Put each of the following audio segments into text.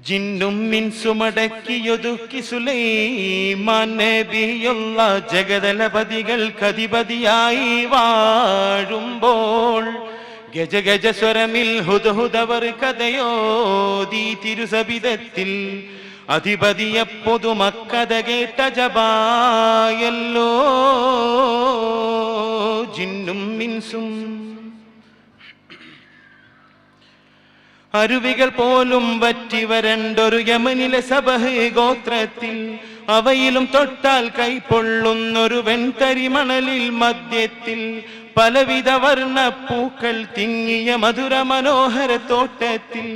ജിന്നും മിൻസുമടക്കിയൊതുക്കി സുലൈമാൻ നബിയുള്ള ജഗദലപതികൾക്കധിപതിയായി വാഴുമ്പോൾ ഗജഗജസ്വരമിൽ ഹുദ്ഹുദവർ കഥയോതി തിരുസബിതത്തിൽ അധിപതിയപ്പൊതുമക്കഥ കേട്ട ജബായല്ലോ ജിന്നും മിൻസും. അരുവികൾ പോലും വറ്റി വരണ്ടൊരു യമനിലെ സബഹ് ഗോത്രത്തിൽ അവയിലും തൊട്ടാൽ കൈപ്പൊള്ളുന്നൊരു വെൺതരിമണലിൽ മധ്യത്തിൽ പലവിധ വർണ്ണപ്പൂക്കൾ തിങ്ങിയ മധുര മനോഹര തോട്ടത്തിൽ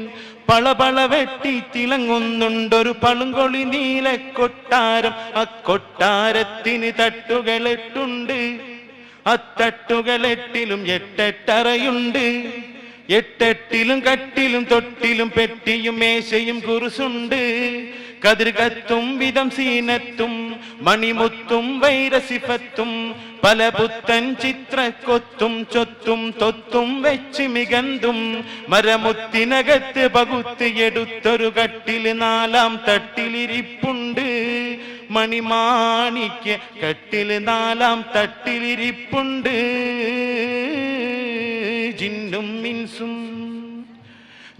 പളപള വെട്ടി തിളങ്ങുന്നുണ്ടൊരു പളുങ്കൊളി നീല കൊട്ടാരം. അക്കൊട്ടാരത്തിന് തട്ടുകളെട്ടുണ്ട്, അത്തട്ടുകളെട്ടിലും എട്ടെട്ടറയുണ്ട്. എട്ടെട്ടിലും കട്ടിലും തൊട്ടിലും പെട്ടിയും മേശയും കുറുസുണ്ട്. കതിർ കത്തും വിധം സീനത്തും മണിമുത്തും വൈരസിഫത്തും പല പുത്തൻ ചിത്രക്കൊത്തും ചൊത്തും തൊത്തും വെച്ച് മികന്തും മരമുത്തിനകത്ത് പകുത്തിയെടുത്തൊരു കട്ടില് നാലാം തട്ടിലിരിപ്പുണ്ട്. മണിമാണിക്ക് കട്ടില് നാലാം തട്ടിലിരിപ്പുണ്ട്. ജിന്നും മിൻസും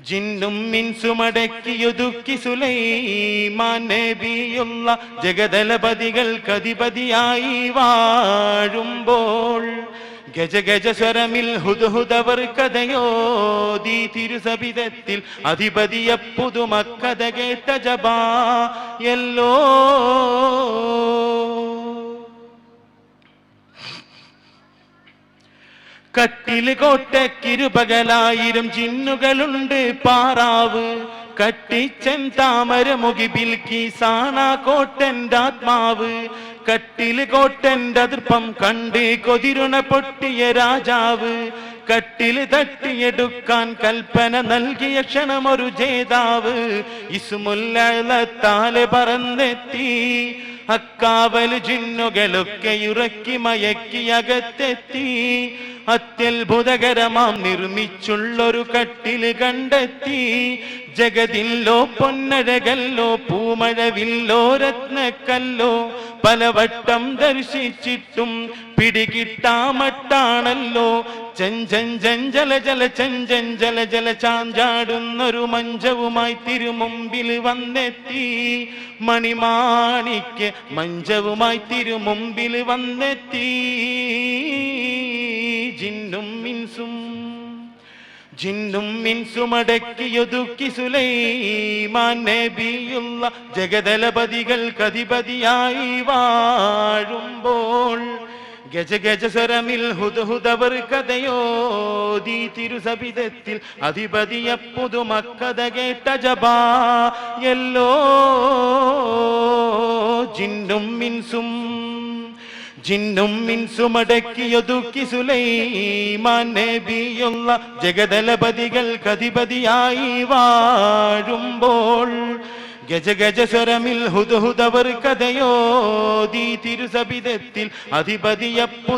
ജിന്നും മിൻസുമടക്കിയൊതുക്കി സുലൈമാൻ നബിയുള്ള ജഗദലപതികൾക്കധിപതിയായി വാഴുമ്പോൾ ഗജഗജസ്വരമിൽ ഹുദ്ഹുദവർ കഥയോതി തിരുസബിതത്തിൽ അധിപതിയപ്പുതുമക്കഥ കേട്ട ജബായല്ലോ. കട്ടില് കോട്ടക്കിരുപകലായിരം ജിന്നുകളുണ്ട് പാറാവ് കട്ടിച്ചൻ താമര മുകിബിൽക്കി സാണ കോട്ടൻ്റെ ആത്മാവ്. കട്ടില് കോട്ടൻ്റെ അതിർപ്പം കണ്ട് കൊതിരുണ പൊട്ടിയ രാജാവ്. കട്ടില് തട്ടിയെടുക്കാൻ കൽപ്പന നൽകിയ ക്ഷണമൊരു ജേതാവ്. ഇസ്മുല്ലത്താല് പറന്നെത്തി അക്കാവല് ജിന്നുകളൊക്കെ ഉറക്കി മയക്കി അകത്തെത്തി. അത്യത്ഭുതകരമാം നിർമ്മിച്ചുള്ളൊരു കട്ടില് കണ്ടെത്തി. ജഗതില്ലോ പൊന്നഴകല്ലോ പൂമഴവില്ലോ രത്നക്കല്ലോ പലവട്ടം ദർശിച്ചിട്ടും പിടികിട്ടാമട്ടാണല്ലോ. ചഞ്ചഞ്ചല ജല ചഞ്ചഞ്ചല ജല ചാഞ്ചാടുന്നൊരു മഞ്ചവുമായി തിരുമുമ്പിൽ വന്നെത്തി. മണിമാണിക്ക് മഞ്ചവുമായി തിരുമുമ്പിൽ വന്നെത്തി. ജിന്നും മിൻസും ജിന്നും മിൻസുമടക്കിയൊതുക്കി സുലൈമാൻ നബിയുള്ള ജഗദലപതികൾക്കധിപതിയായി വാഴുമ്പോൾ ഗജഗജസ്വരമിൽ ഹുദ്ഹുദവർ കഥയോതി തിരുസബിതത്തിൽ അധിപതിയപ്പുതുമക്കഥ കേട്ട ജബായല്ലോ. ജിന്നും മിൻസും ജിന്നും മിൻസുമടക്കിയൊതുക്കി സുലൈമാൻ നബിയുള്ള ജഗദലപതികൾക്കധിപതിയായി വാഴുമ്പോൾ ഗജഗജസ്വരമിൽ ഹുദ്ഹുദവർ കഥയോതി തിരുസബിതത്തിൽ അധിപതിയപ്പുതു